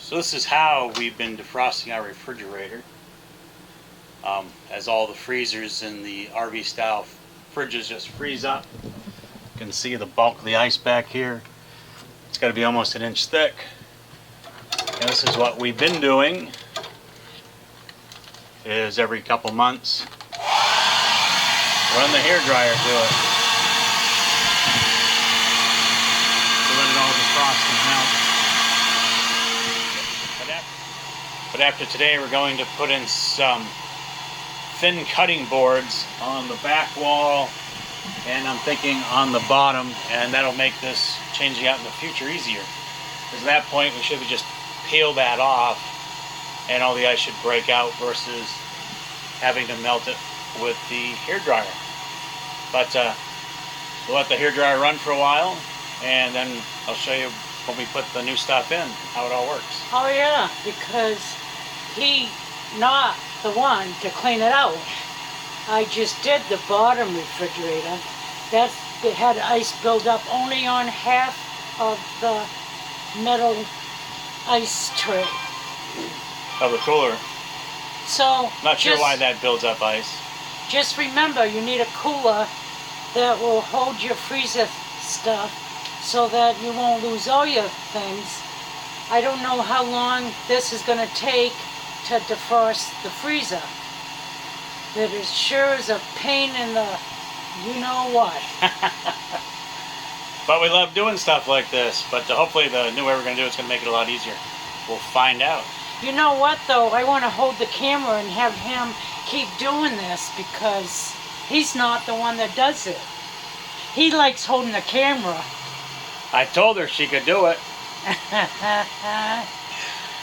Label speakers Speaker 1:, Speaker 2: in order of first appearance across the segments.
Speaker 1: So this is how we've been defrosting our refrigerator. As all the freezers in the RV style fridges just freeze up. You can see the bulk of the ice back here. It's got to be almost an inch thick. And this is what we've been doing, is every couple months run the hairdryer through it to let it all defrost and melt. But after today we're going to put in some thin cutting boards on the back wall, and I'm thinking on the bottom, and that'll make this changing out in the future easier. Because at that point we should just peel that off and all the ice should break out versus having to melt it with the hairdryer. But we'll let the hairdryer run for a while, and then I'll show you when we put the new stuff in, how it all works.
Speaker 2: Oh yeah, because he not the one to clean it out. I just did the bottom refrigerator. It had ice build up only on half of the metal ice tray.
Speaker 1: Of the cooler.
Speaker 2: So
Speaker 1: not sure why that builds up ice.
Speaker 2: Just remember, you need a cooler that will hold your freezer stuff so that you won't lose all your things. I don't know how long this is going to take to defrost the freezer. It is sure is a pain in the you-know-what.
Speaker 1: But we love doing stuff like this, but hopefully the new way we're going to do it's going to make it a lot easier. We'll find out.
Speaker 2: You know what though, I want to hold the camera and have him keep doing this because he's not the one that does it. He likes holding the camera.
Speaker 1: I told her she could do it.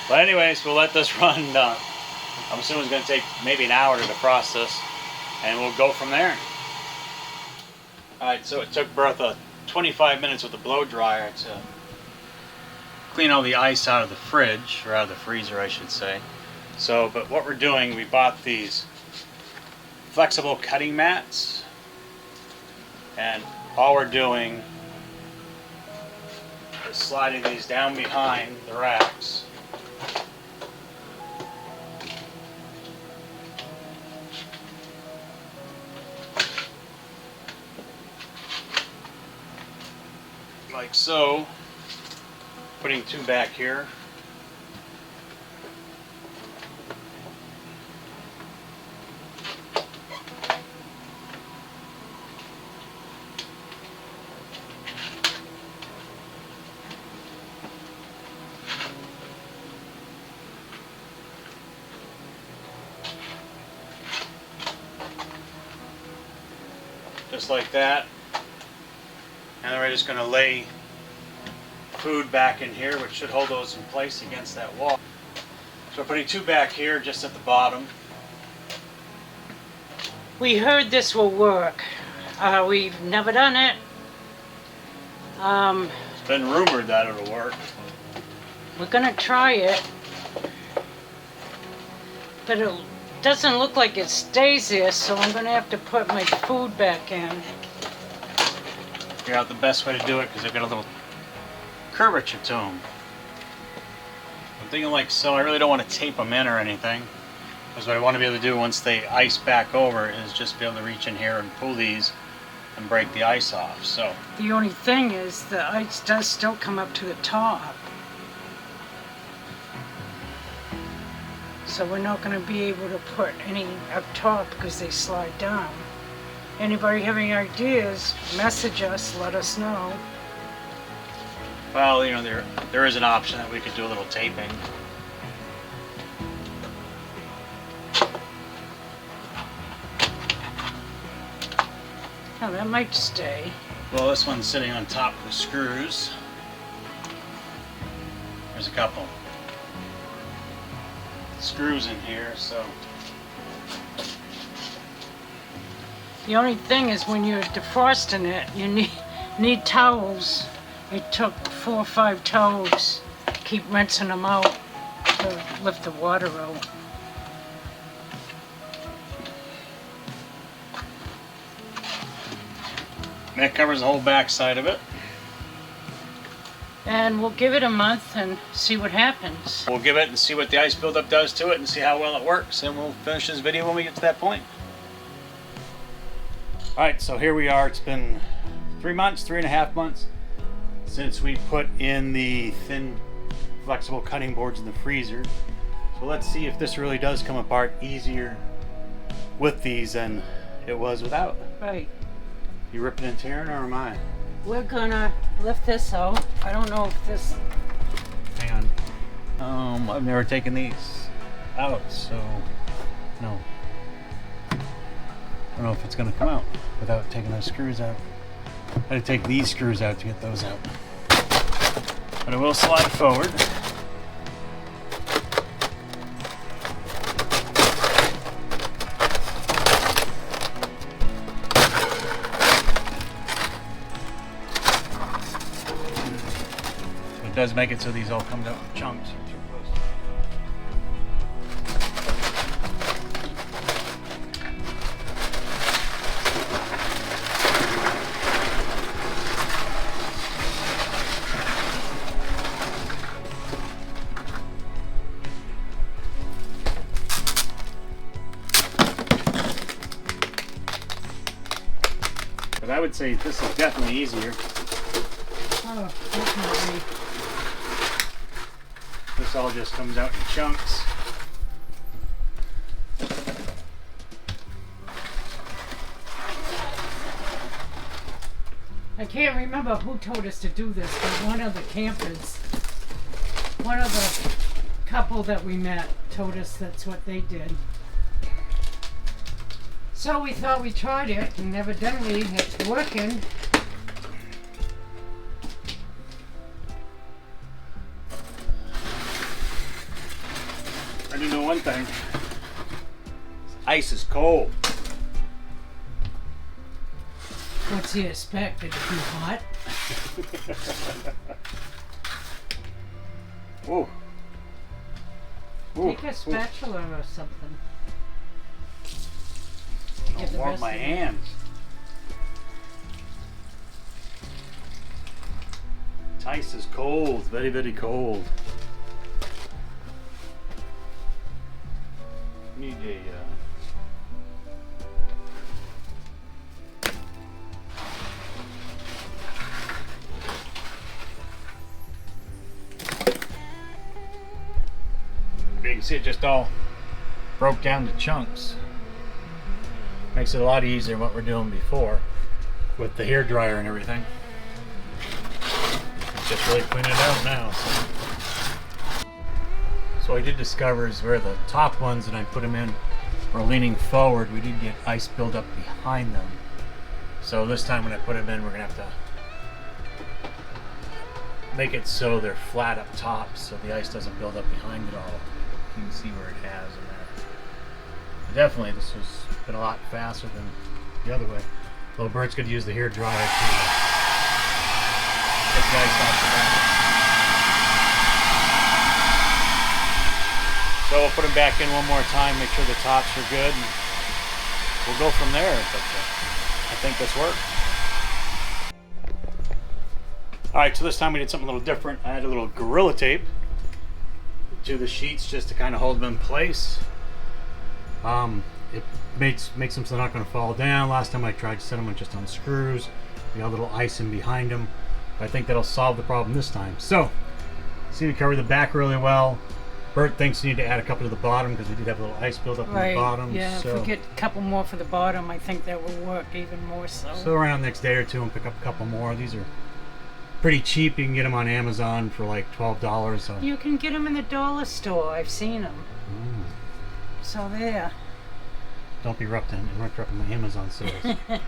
Speaker 1: But anyways, we'll let this run. I'm assuming it's going to take maybe an hour to defrost this, and we'll go from there. Alright, so it took Bertha 25 minutes with the blow dryer to clean all the ice out of the fridge, or out of the freezer I should say. So, but what we're doing, we bought these flexible cutting mats, and all we're doing is sliding these down behind the racks. Like so. Putting two back here. Just like that. And then we're just going to lay food back in here, which should hold those in place against that wall. So we're putting two back here just at the bottom.
Speaker 2: We heard this will work. We've never done it.
Speaker 1: It's been rumored that it'll work.
Speaker 2: We're gonna try it. But it doesn't look like it stays there, so I'm gonna have to put my food back in.
Speaker 1: Figure out the best way to do it because they've got a little curvature to them. I'm thinking like so. I really don't want to tape them in or anything, because what I want to be able to do once they ice back over is just be able to reach in here and pull these and break the ice off. So
Speaker 2: the only thing is the ice does still come up to the top, so we're not going to be able to put any up top because they slide down. Anybody have any ideas, message us, let us know.
Speaker 1: well, you know, there is an option that we could do a little taping.
Speaker 2: Oh, that might stay.
Speaker 1: Well, this one's sitting on top of the screws. There's a couple screws in here, so.
Speaker 2: The only thing is when you're defrosting it, you need towels. It took 4 or 5 towels. Keep rinsing them out to lift the water out.
Speaker 1: That covers the whole back side of it.
Speaker 2: And we'll give it a month and see what happens.
Speaker 1: We'll give it and see what the ice buildup does to it and see how well it works, and we'll finish this video when we get to that point. Alright, so here we are. It's been 3 months, 3.5 months since we put in the thin flexible cutting boards in the freezer. So let's see if this really does come apart easier with these than it was without.
Speaker 2: Right.
Speaker 1: You ripping and tearing, or am I?
Speaker 2: We're gonna lift this out. I don't know if this...
Speaker 1: Hang on. I've never taken these out, so no. I don't know if it's gonna come out without taking those screws out. I had to take these screws out to get those out. But it will slide forward. So it does make it so these all come out in chunks. But I would say this is definitely easier.
Speaker 2: Oh, definitely.
Speaker 1: This all just comes out in chunks.
Speaker 2: I can't remember who told us to do this, but one of the campers, one of the couple that we met told us that's what they did. So we thought we tried it, and evidently it's working.
Speaker 1: I do know one thing. Ice is cold.
Speaker 2: What's he expect? It to be hot?
Speaker 1: Whoa.
Speaker 2: Take a spatula or something.
Speaker 1: I'll warm my hands. Ice is cold, very, very cold. Need a you can see it just all broke down to chunks. Makes it a lot easier than what we're doing before with the hair dryer and everything. Just really clean it out now. So what I did discover is where the top ones, and I put them in, were leaning forward. We did get ice buildup behind them. So this time when I put them in, we're gonna have to make it so they're flat up top, so the ice doesn't build up behind it all. You can see where it has in there. Definitely, this has been a lot faster than the other way. Little Bert's going to use the hair dryer to get the ice off the back. So we'll put them back in one more time, make sure the tops are good, and we'll go from there. But I think this worked. Alright, so this time we did something a little different. I had a little Gorilla Tape to the sheets just to kind of hold them in place. It makes them so they're not going to fall down. Last time I tried to set them just on screws. We got a little icing behind them. But I think that'll solve the problem this time. So, see, we covered the back really well. Bert thinks you need to add a couple to the bottom because we did have a little ice build up
Speaker 2: Right.
Speaker 1: in the bottom.
Speaker 2: Yeah,
Speaker 1: so
Speaker 2: if we get a couple more for the bottom, I think that will work even more so.
Speaker 1: So around the next day or two and pick up a couple more. These are pretty cheap. You can get them on Amazon for like $12. So.
Speaker 2: You can get them in the dollar store. I've seen them. So there.
Speaker 1: Don't be interrupting my Amazon sales.
Speaker 2: Oh,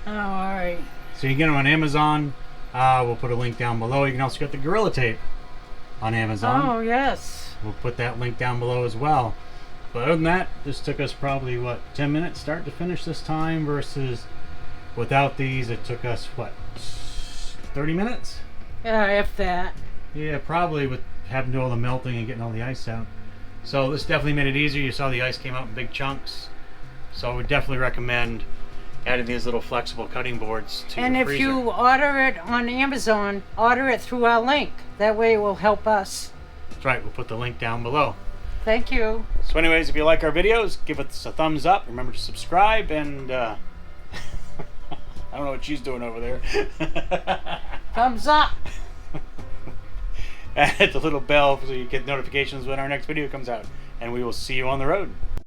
Speaker 2: all right.
Speaker 1: So you can get them on Amazon. We'll put a link down below. You can also get the Gorilla Tape on Amazon.
Speaker 2: Oh, yes.
Speaker 1: We'll put that link down below as well. But other than that, this took us probably, what, 10 minutes start to finish this time, versus without these, it took us, what, 30 minutes?
Speaker 2: Yeah, if that.
Speaker 1: Yeah, probably, with having to do all the melting and getting all the ice out. So this definitely made it easier. You saw the ice came out in big chunks. So I would definitely recommend adding these little flexible cutting boards to
Speaker 2: And
Speaker 1: the
Speaker 2: if
Speaker 1: freezer.
Speaker 2: you order it on Amazon, order it through our link. That way it will help us.
Speaker 1: That's right, we'll put the link down below.
Speaker 2: Thank you.
Speaker 1: So anyways, if you like our videos, give us a thumbs up. Remember to subscribe, and I don't know what she's doing over there.
Speaker 2: Thumbs up.
Speaker 1: And hit the little bell so you get notifications when our next video comes out. And we will see you on the road.